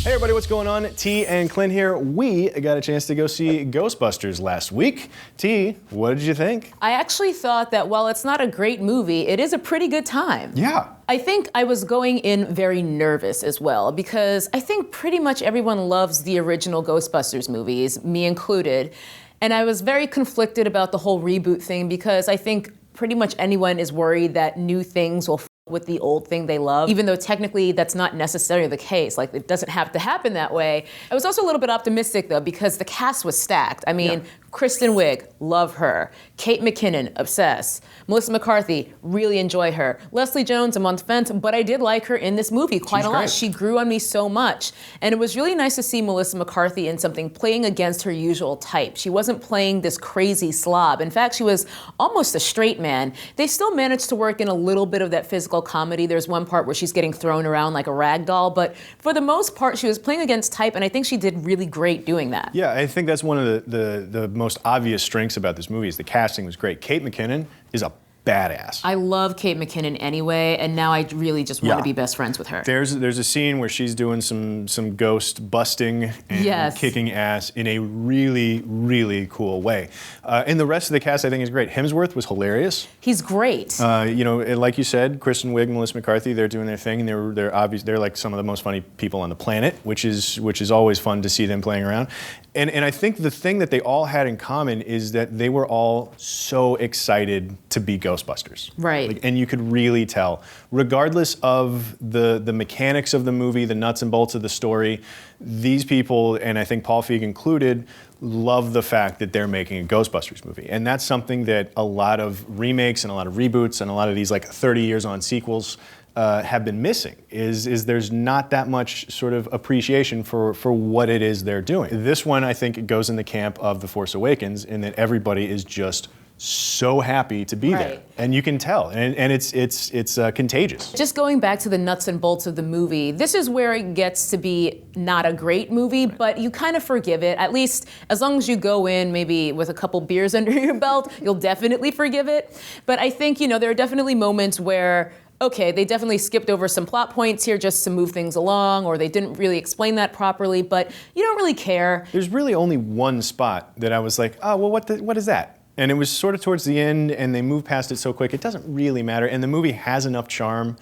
Hey everybody, what's going on? T and Clint here. We got a chance to go see Ghostbusters last week. T, what did you think? I actually thought that while it's not a great movie, it is a pretty good time. Yeah. I think I was going in very nervous as well because I think pretty much everyone loves the original Ghostbusters movies, me included. And I was very conflicted about the whole reboot thing because I think pretty much anyone is worried that new things will with the old thing they love, even though technically that's not necessarily the case. Like, it doesn't have to happen that way. I was also a little bit optimistic though, because the cast was stacked. I mean, Kristen Wiig, love her. Kate McKinnon, obsessed. Melissa McCarthy, really enjoy her. Leslie Jones, I'm on the fence, but I did like her in this movie quite a lot. Great. She grew on me so much. And it was really nice to see Melissa McCarthy in something playing against her usual type. She wasn't playing this crazy slob. In fact, she was almost a straight man. They still managed to work in a little bit of that physical comedy. There's one part where she's getting thrown around like a rag doll, but for the most part, she was playing against type, and I think she did really great doing that. Yeah, I think that's one of the most obvious strengths about this movie is the casting was great. Kate McKinnon is a badass. I love Kate McKinnon anyway, and now I really just want to be best friends with her. There's a scene where she's doing some ghost busting and kicking ass in a really, really cool way. And the rest of the cast I think is great. Hemsworth was hilarious. He's great. You know, like you said, Kristen Wiig, Melissa McCarthy, they're doing their thing, and they're like some of the most funny people on the planet, which is always fun to see them playing around. And I think the thing that they all had in common is that they were all so excited to be Ghostbusters. Right. Like, and you could really tell, regardless of the mechanics of the movie, the nuts and bolts of the story, these people, and I think Paul Feig included, love the fact that they're making a Ghostbusters movie. And that's something that a lot of remakes and a lot of reboots and a lot of these like 30 years on sequels have been missing, is there's not that much sort of appreciation for what it is they're doing. This one, I think, it goes in the camp of The Force Awakens in that everybody is just so happy to be there. And you can tell, and it's contagious. Just going back to the nuts and bolts of the movie, this is where it gets to be not a great movie, but you kind of forgive it. At least as long as you go in maybe with a couple beers under your belt, you'll definitely forgive it. But I think, you know, there are definitely moments where okay, they definitely skipped over some plot points here just to move things along, or they didn't really explain that properly, but you don't really care. There's really only one spot that I was like, oh, well, what is that? And it was sort of towards the end, and they moved past it so quick, it doesn't really matter. And the movie has enough charm,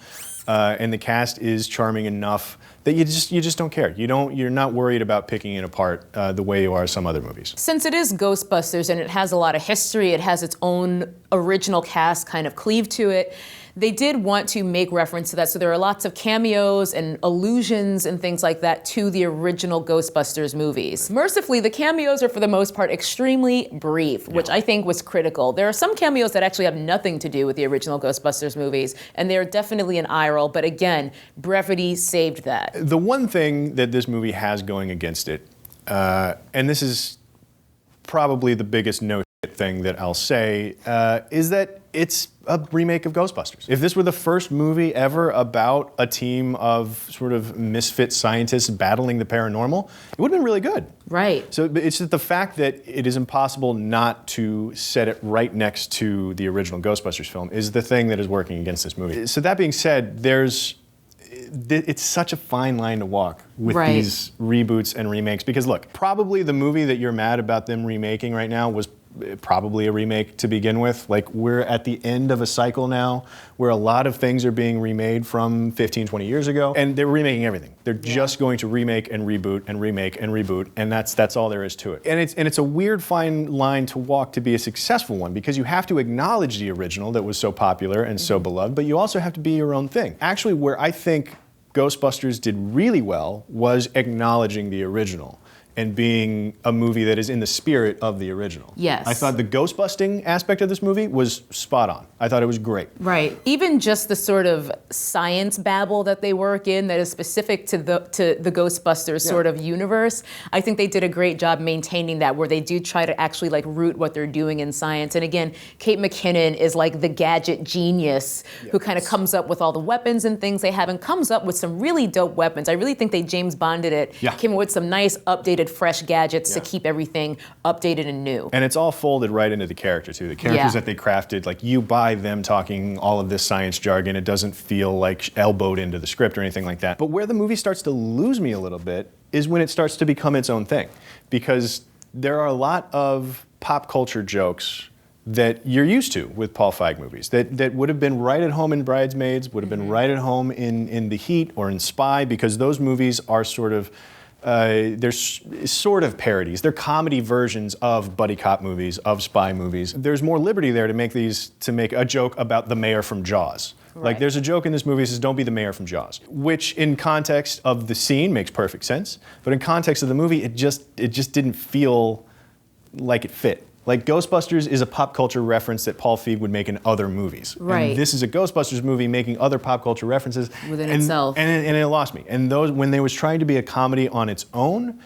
and the cast is charming enough that you just don't care. You're not worried about picking it apart the way you are some other movies. Since it is Ghostbusters and it has a lot of history, it has its own original cast kind of cleave to it, they did want to make reference to that. So there are lots of cameos and allusions and things like that to the original Ghostbusters movies. Mercifully, the cameos are for the most part extremely brief, which I think was critical. There are some cameos that actually have nothing to do with the original Ghostbusters movies, and they're definitely an eye roll, but again, brevity saved that. The one thing that this movie has going against it, and this is probably the biggest no thing that I'll say, is that it's a remake of Ghostbusters. If this were the first movie ever about a team of sort of misfit scientists battling the paranormal, it would have been really good. Right. So it's just the fact that it is impossible not to set it right next to the original Ghostbusters film is the thing that is working against this movie. So that being said, it's such a fine line to walk with these reboots and remakes, because look, probably the movie that you're mad about them remaking right now was probably a remake to begin with. Like, we're at the end of a cycle now where a lot of things are being remade from 15, 20 years ago, and they're remaking everything. They're just going to remake and reboot and remake and reboot, and that's all there is to it. And it's a weird fine line to walk to be a successful one, because you have to acknowledge the original that was so popular and so beloved, but you also have to be your own thing. Actually, where I think Ghostbusters did really well was acknowledging the original and being a movie that is in the spirit of the original. Yes. I thought the ghost-busting aspect of this movie was spot on. I thought it was great. Right. Even just the sort of science babble that they work in that is specific to the Ghostbusters sort of universe, I think they did a great job maintaining that, where they do try to actually like root what they're doing in science. And again, Kate McKinnon is like the gadget genius who kind of comes up with all the weapons and things they have, and comes up with some really dope weapons. I really think they James Bonded it, came up with some nice updated needed fresh gadgets to keep everything updated and new. And it's all folded right into the character, too. The characters that they crafted, like, you buy them talking all of this science jargon. It doesn't feel like elbowed into the script or anything like that. But where the movie starts to lose me a little bit is when it starts to become its own thing. Because there are a lot of pop culture jokes that you're used to with Paul Feig movies that would have been right at home in Bridesmaids, would have been right at home in The Heat or in Spy, because those movies are sort of they're sort of parodies. They're comedy versions of buddy cop movies, of spy movies. There's more liberty there to make a joke about the mayor from Jaws. Right. Like, there's a joke in this movie that says, "Don't be the mayor from Jaws," which in context of the scene makes perfect sense, but in context of the movie, it just didn't feel like it fit. Like, Ghostbusters is a pop culture reference that Paul Feig would make in other movies. Right. And this is a Ghostbusters movie making other pop culture references. Within itself. And it lost me. And when they was trying to be a comedy on its own,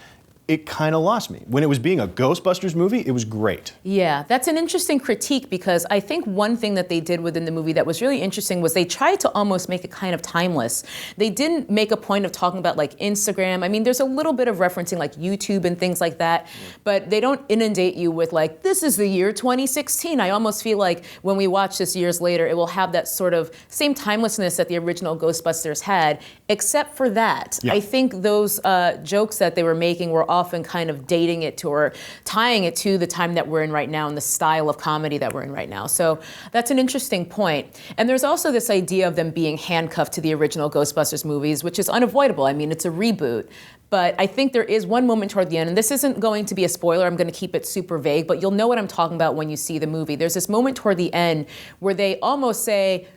it kind of lost me. When it was being a Ghostbusters movie, it was great. Yeah, that's an interesting critique, because I think one thing that they did within the movie that was really interesting was they tried to almost make it kind of timeless. They didn't make a point of talking about like Instagram. I mean, there's a little bit of referencing like YouTube and things like that, but they don't inundate you with like, this is the year 2016. I almost feel like when we watch this years later, it will have that sort of same timelessness that the original Ghostbusters had, except for that. Yeah. I think those jokes that they were making were often kind of dating it to or tying it to the time that we're in right now and the style of comedy that we're in right now. So that's an interesting point. And there's also this idea of them being handcuffed to the original Ghostbusters movies, which is unavoidable. I mean, it's a reboot. But I think there is one moment toward the end, and this isn't going to be a spoiler, I'm going to keep it super vague, but you'll know what I'm talking about when you see the movie. There's this moment toward the end where they almost say,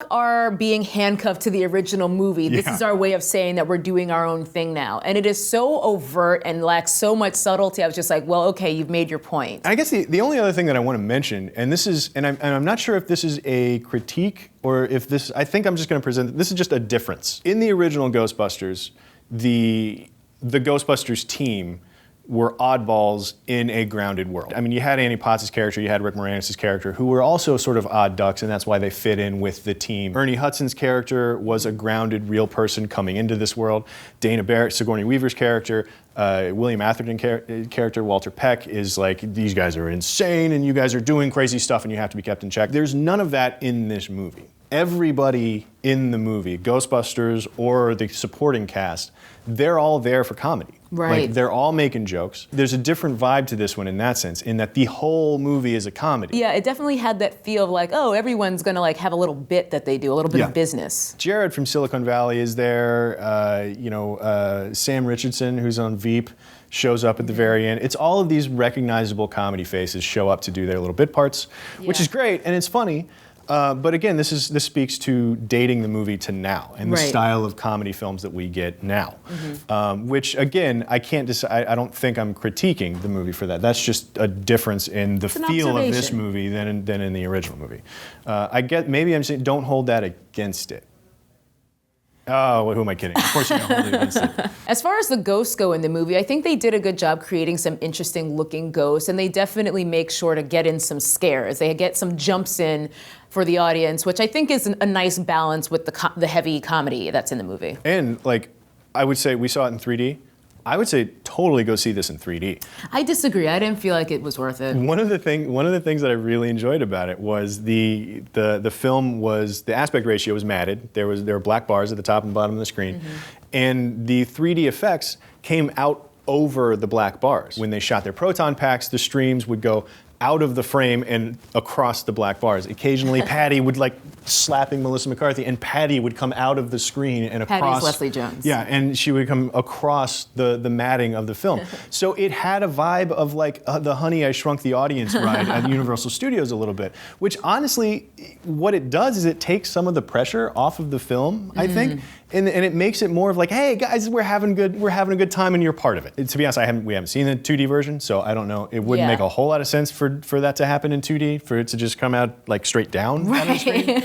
are being handcuffed to the original movie. This is our way of saying that we're doing our own thing now. And it is so overt and lacks so much subtlety. I was just like, well, okay, you've made your point. I guess the only other thing that I want to mention, and this is, and I'm not sure if this is a critique or if this, I think I'm just going to present, this is just a difference. In the original Ghostbusters, the Ghostbusters team were oddballs in a grounded world. I mean, you had Annie Potts' character, you had Rick Moranis' character, who were also sort of odd ducks, and that's why they fit in with the team. Ernie Hudson's character was a grounded, real person coming into this world. Dana Barrett, Sigourney Weaver's character, William Atherton character, Walter Peck, is like, these guys are insane, and you guys are doing crazy stuff, and you have to be kept in check. There's none of that in this movie. Everybody in the movie, Ghostbusters or the supporting cast, they're all there for comedy. Right. Like, they're all making jokes. There's a different vibe to this one in that sense, in that the whole movie is a comedy. Yeah, it definitely had that feel of like, oh, everyone's gonna like have a little bit that they do, a little bit of business. Jared from Silicon Valley is there. Sam Richardson, who's on Veep, shows up at the very end. It's all of these recognizable comedy faces show up to do their little bit parts, which is great, and it's funny. But again, this speaks to dating the movie to now and the style of comedy films that we get now. Which again, I can't decide. I don't think I'm critiquing the movie for that. That's just a difference in the feel of this movie than in the original movie. I get maybe I'm saying don't hold that against it. Oh, well, who am I kidding? Of course you don't hold it against it. As far as the ghosts go in the movie, I think they did a good job creating some interesting looking ghosts, and they definitely make sure to get in some scares. They get some jumps in for the audience, which I think is a nice balance with the heavy comedy that's in the movie. And like, I would say we saw it in 3D. I would say totally go see this in 3D. I disagree. I didn't feel like it was worth it. One of the things that I really enjoyed about it was the film was, the aspect ratio was matted. There were black bars at the top and bottom of the screen, and the 3D effects came out over the black bars. When they shot their proton packs, the streams would go out of the frame and across the black bars. Occasionally, Patty would like slapping Melissa McCarthy, and Patty would come out of the screen and across. Patty's Leslie Jones. Yeah, and she would come across the matting of the film. So it had a vibe of like the Honey, I Shrunk the Audience ride at Universal Studios a little bit, which honestly, what it does is it takes some of the pressure off of the film, I think, and it makes it more of like, hey guys, we're having a good time and you're part of it. To be honest, we haven't seen the 2D version, so I don't know. It wouldn't make a whole lot of sense for that to happen in 2D, for it to just come out like straight down on the screen.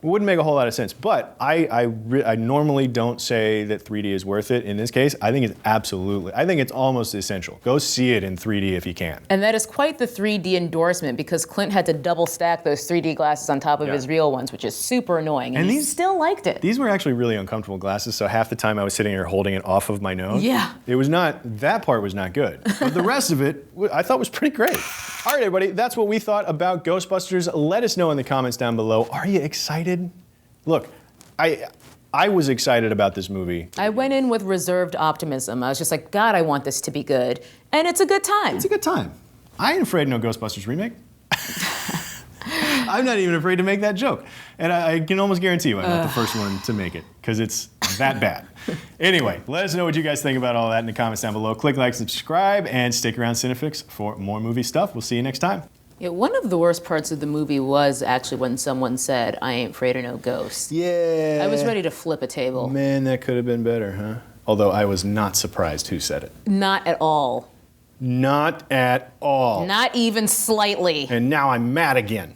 wouldn't make a whole lot of sense. But I normally don't say that 3D is worth it. In this case, I think it's almost essential. Go see it in 3D if you can. And that is quite the 3D endorsement because Clint had to double stack those 3D glasses on top of his real ones, which is super annoying. And he still liked it. These were actually really uncomfortable glasses, so half the time I was sitting here holding it off of my nose. Yeah. That part was not good. But the rest of it, I thought was pretty great. All right, everybody, that's what we thought about Ghostbusters. Let us know in the comments down below. Are you excited? Look, I was excited about this movie. I went in with reserved optimism. I was just like, God, I want this to be good. And it's a good time. It's a good time. I ain't afraid of no Ghostbusters remake. I'm not even afraid to make that joke. And I can almost guarantee you I'm not the first one to make it, because it's that bad. Anyway, let us know what you guys think about all that in the comments down below. Click like, subscribe, and stick around CineFix for more movie stuff. We'll see you next time. Yeah, one of the worst parts of the movie was actually when someone said, I ain't afraid of no ghosts. Yeah. I was ready to flip a table. Man, that could have been better, huh? Although I was not surprised who said it. Not at all. Not at all. Not even slightly. And now I'm mad again.